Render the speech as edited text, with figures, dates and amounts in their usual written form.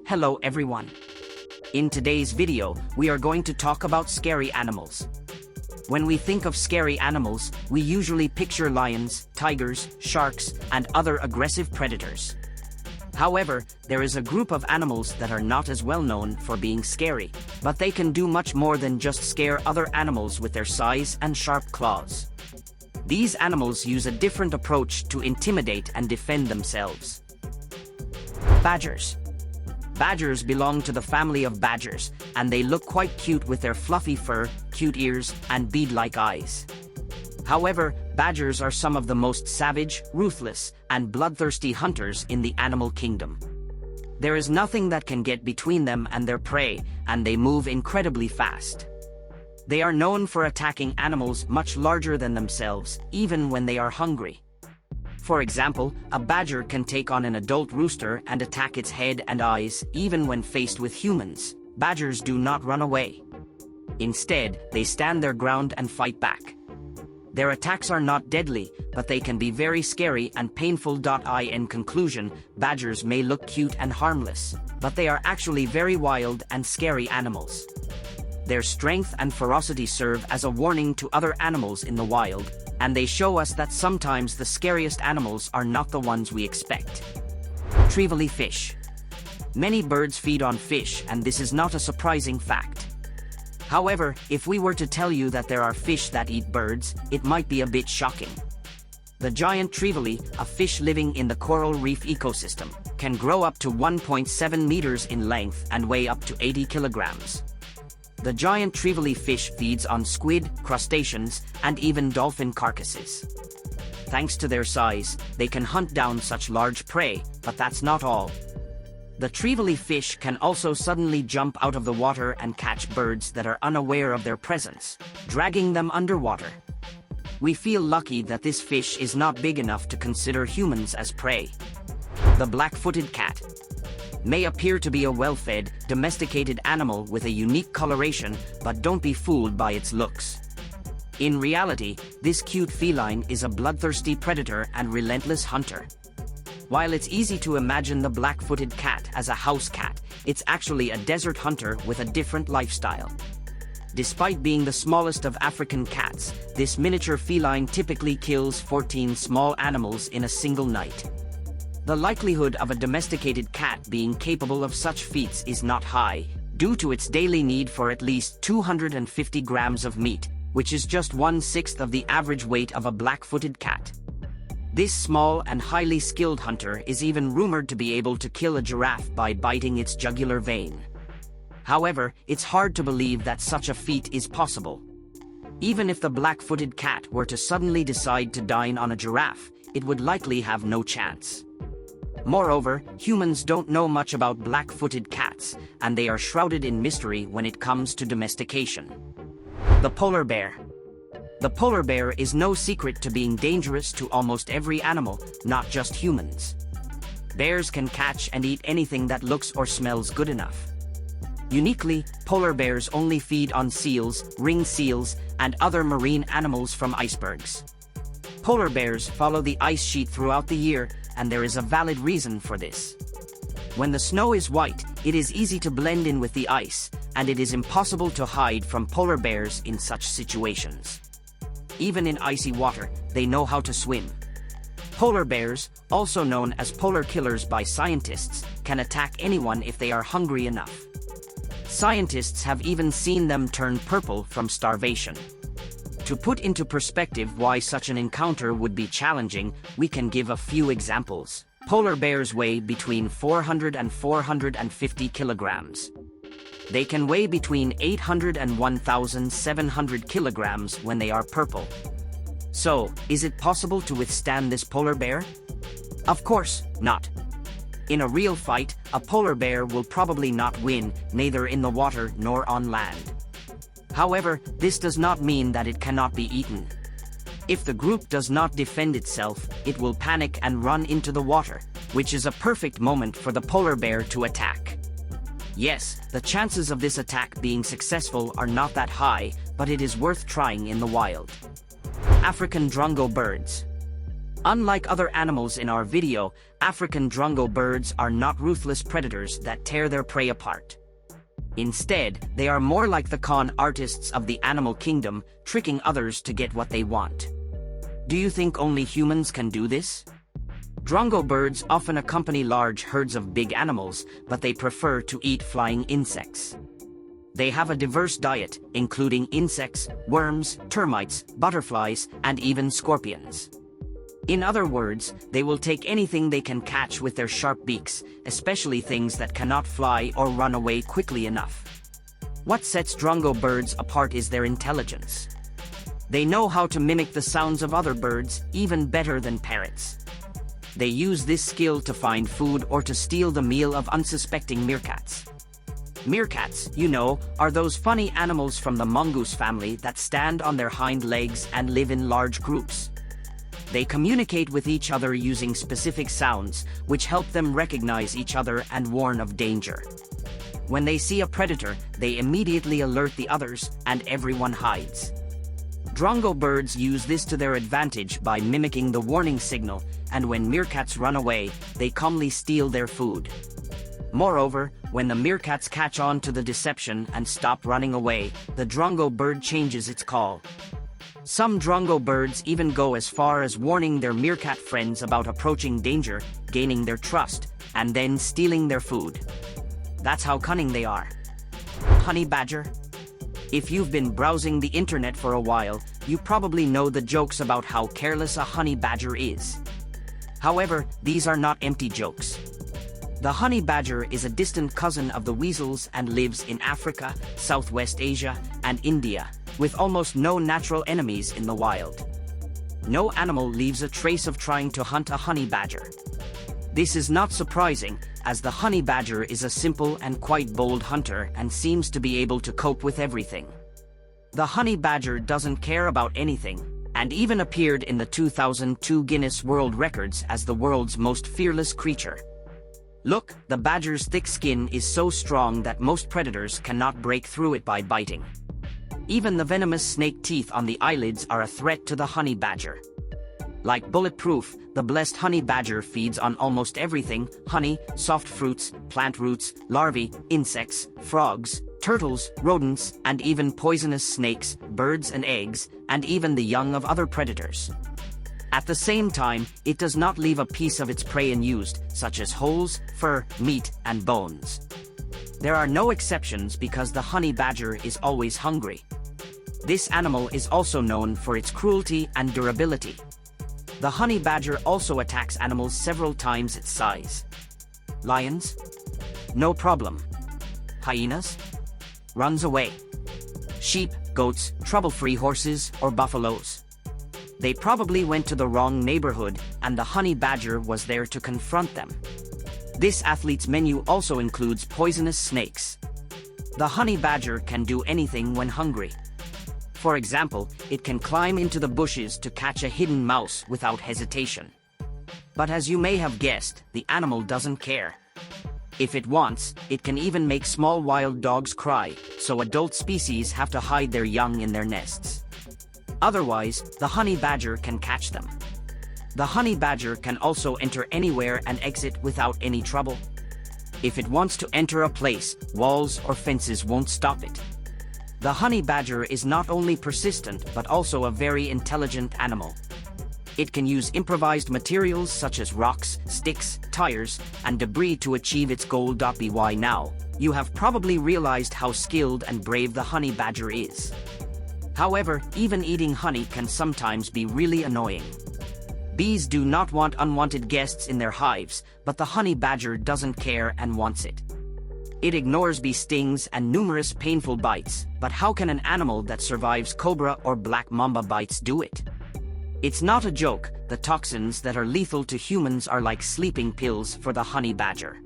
Hello everyone. In today's video, we are going to talk about scary animals. When we think of scary animals, we usually picture lions, tigers, sharks, and other aggressive predators. However, there is a group of animals that are not as well known for being scary, but they can do much more than just scare other animals with their size and sharp claws. These animals use a different approach to intimidate and defend themselves. Badgers. Badgers belong to the family of badgers, and they look quite cute with their fluffy fur, cute ears, and bead-like eyes. However, badgers are some of the most savage, ruthless, and bloodthirsty hunters in the animal kingdom. There is nothing that can get between them and their prey, and they move incredibly fast. They are known for attacking animals much larger than themselves, even when they are hungry. For example, a badger can take on an adult rooster and attack its head and eyes, even when faced with humans. Badgers do not run away. Instead, they stand their ground and fight back. Their attacks are not deadly, but they can be very scary and painful. In conclusion, badgers may look cute and harmless, but they are actually very wild and scary animals. Their strength and ferocity serve as a warning to other animals in the wild, and they show us that sometimes the scariest animals are not the ones we expect. Trevally fish. Many birds feed on fish, and this is not a surprising fact. However, if we were to tell you that there are fish that eat birds, it might be a bit shocking. The giant trevally, a fish living in the coral reef ecosystem, can grow up to 1.7 meters in length and weigh up to 80 kilograms. The giant trevally fish feeds on squid, crustaceans, and even dolphin carcasses. Thanks to their size, they can hunt down such large prey, but that's not all. The trevally fish can also suddenly jump out of the water and catch birds that are unaware of their presence, dragging them underwater. We feel lucky that this fish is not big enough to consider humans as prey. The black-footed cat may appear to be a well-fed, domesticated animal with a unique coloration, but don't be fooled by its looks. In reality, this cute feline is a bloodthirsty predator and relentless hunter. While it's easy to imagine the black-footed cat as a house cat, it's actually a desert hunter with a different lifestyle. Despite being the smallest of African cats, this miniature feline typically kills 14 small animals in a single night. The likelihood of a domesticated cat being capable of such feats is not high, due to its daily need for at least 250 grams of meat, which is just 1/6 of the average weight of a black-footed cat. This small and highly skilled hunter is even rumored to be able to kill a giraffe by biting its jugular vein. However, it's hard to believe that such a feat is possible. Even if the black-footed cat were to suddenly decide to dine on a giraffe, it would likely have no chance. Moreover, humans don't know much about black-footed cats, and they are shrouded in mystery when it comes to domestication. The polar bear. The polar bear is no secret to being dangerous to almost every animal, not just humans. Bears can catch and eat anything that looks or smells good enough. Uniquely, polar bears only feed on seals, ring seals, and other marine animals from icebergs. Polar bears follow the ice sheet throughout the year, and there is a valid reason for this. When the snow is white, it is easy to blend in with the ice, and it is impossible to hide from polar bears in such situations. Even in icy water, they know how to swim. Polar bears, also known as polar killers by scientists, can attack anyone if they are hungry enough. Scientists have even seen them turn purple from starvation. To put into perspective why such an encounter would be challenging, we can give a few examples. Polar bears weigh between 400 and 450 kilograms. They can weigh between 800 and 1,700 kilograms when they are purple. So, is it possible to withstand this polar bear? Of course not. In a real fight, a polar bear will probably not win, neither in the water nor on land. However, this does not mean that it cannot be eaten. If the group does not defend itself, it will panic and run into the water, which is a perfect moment for the polar bear to attack. Yes, the chances of this attack being successful are not that high, but it is worth trying in the wild. African drongo birds. Unlike other animals in our video, African drongo birds are not ruthless predators that tear their prey apart. Instead, they are more like the con artists of the animal kingdom, tricking others to get what they want. Do you think only humans can do this? Drongo birds often accompany large herds of big animals, but they prefer to eat flying insects. They have a diverse diet, including insects, worms, termites, butterflies, and even scorpions. In other words, they will take anything they can catch with their sharp beaks, especially things that cannot fly or run away quickly enough. What sets drongo birds apart is their intelligence. They know how to mimic the sounds of other birds, even better than parrots. They use this skill to find food or to steal the meal of unsuspecting meerkats. Meerkats, you know, are those funny animals from the mongoose family that stand on their hind legs and live in large groups. They communicate with each other using specific sounds, which help them recognize each other and warn of danger. When they see a predator, they immediately alert the others, and everyone hides. Drongo birds use this to their advantage by mimicking the warning signal, and when meerkats run away, they calmly steal their food. Moreover, when the meerkats catch on to the deception and stop running away, the drongo bird changes its call. Some drongo birds even go as far as warning their meerkat friends about approaching danger, gaining their trust, and then stealing their food. That's how cunning they are. Honey badger? If you've been browsing the internet for a while, you probably know the jokes about how careless a honey badger is. However, these are not empty jokes. The honey badger is a distant cousin of the weasels and lives in Africa, Southwest Asia, and India, with almost no natural enemies in the wild. No animal leaves a trace of trying to hunt a honey badger. This is not surprising, as the honey badger is a simple and quite bold hunter and seems to be able to cope with everything. The honey badger doesn't care about anything, and even appeared in the 2002 Guinness World Records as the world's most fearless creature. Look, the badger's thick skin is so strong that most predators cannot break through it by biting. Even the venomous snake teeth on the eyelids are a threat to the honey badger. Like bulletproof, the blessed honey badger feeds on almost everything: honey, soft fruits, plant roots, larvae, insects, frogs, turtles, rodents, and even poisonous snakes, birds and eggs, and even the young of other predators. At the same time, it does not leave a piece of its prey unused, such as holes, fur, meat, and bones. There are no exceptions because the honey badger is always hungry. This animal is also known for its cruelty and durability. The honey badger also attacks animals several times its size. Lions? No problem. Hyenas? Runs away. Sheep, goats, trouble-free horses, or buffaloes? They probably went to the wrong neighborhood, and the honey badger was there to confront them. This athlete's menu also includes poisonous snakes. The honey badger can do anything when hungry. For example, it can climb into the bushes to catch a hidden mouse without hesitation. But as you may have guessed, the animal doesn't care. If it wants, it can even make small wild dogs cry, so adult species have to hide their young in their nests. Otherwise, the honey badger can catch them. The honey badger can also enter anywhere and exit without any trouble. If it wants to enter a place, walls or fences won't stop it. The honey badger is not only persistent but also a very intelligent animal. It can use improvised materials such as rocks, sticks, tires, and debris to achieve its goal. By now, you have probably realized how skilled and brave the honey badger is. However, even eating honey can sometimes be really annoying. Bees do not want unwanted guests in their hives, but the honey badger doesn't care and wants it. It ignores bee stings and numerous painful bites, but how can an animal that survives cobra or black mamba bites do it? It's not a joke. The toxins that are lethal to humans are like sleeping pills for the honey badger.